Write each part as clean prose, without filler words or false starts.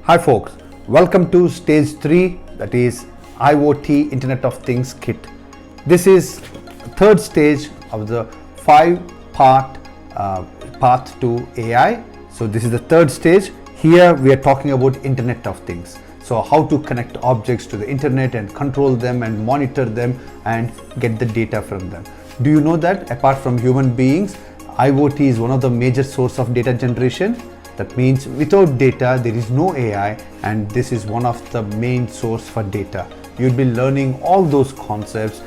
Hi folks, welcome to stage 3, that is IoT Internet of Things kit. This is third stage of the 5-part path to AI. So this is the third stage. Here we are talking about Internet of Things. So how to connect objects to the internet and control them and monitor them and get the data from them. Do you know that apart from human beings, IoT is one of the major source of data generation? That means without data there is no AI, and this is one of the main source for data. You'll be learning all those concepts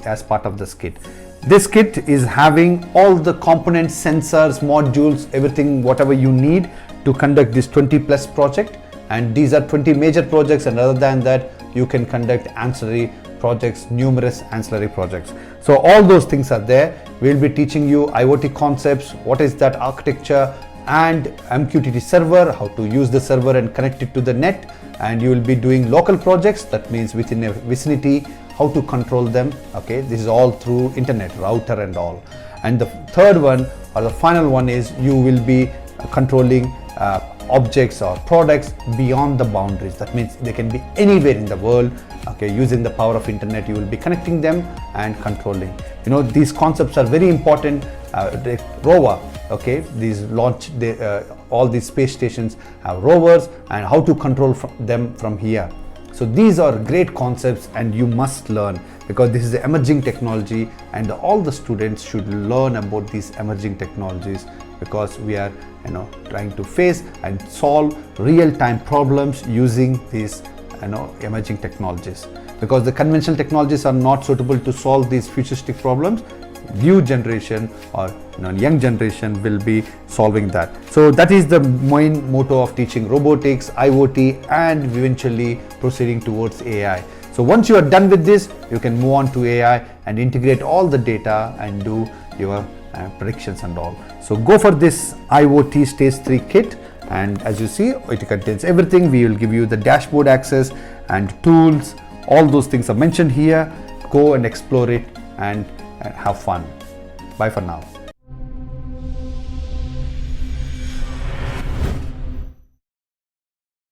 as part of this kit. This kit is having all the components, sensors, modules, everything whatever you need to conduct this 20+ project, and these are 20 major projects, and other than that you can conduct ancillary projects, numerous ancillary projects. So all those things are there. We'll be teaching you IoT concepts, what is that architecture, and MQTT server, how to use the server and connect it to the net, and you will be doing local projects, that means within a vicinity, how to control them. Okay, this is all through internet, router and all. And the third one or the final one is you will be controlling objects or products beyond the boundaries. That means they can be anywhere in the world. Okay, using the power of internet you will be connecting them and controlling. You know, these concepts are very important. The rover, okay, these all these space stations have rovers, and how to control them from here. So these are great concepts and you must learn, because this is the emerging technology, and all the students should learn about these emerging technologies, because we are trying to face and solve real-time problems using these emerging technologies, because the conventional technologies are not suitable to solve these futuristic problems. New generation or young generation will be solving that. So that is the main motto of teaching robotics, IoT, and eventually proceeding towards AI. So once you are done with this, you can move on to AI and integrate all the data and do your predictions and all. So go for this IoT stage 3 kit, and as you see, it contains everything. We will give you the dashboard access and tools. All those things are mentioned here. Go and explore it and have fun. Bye for now.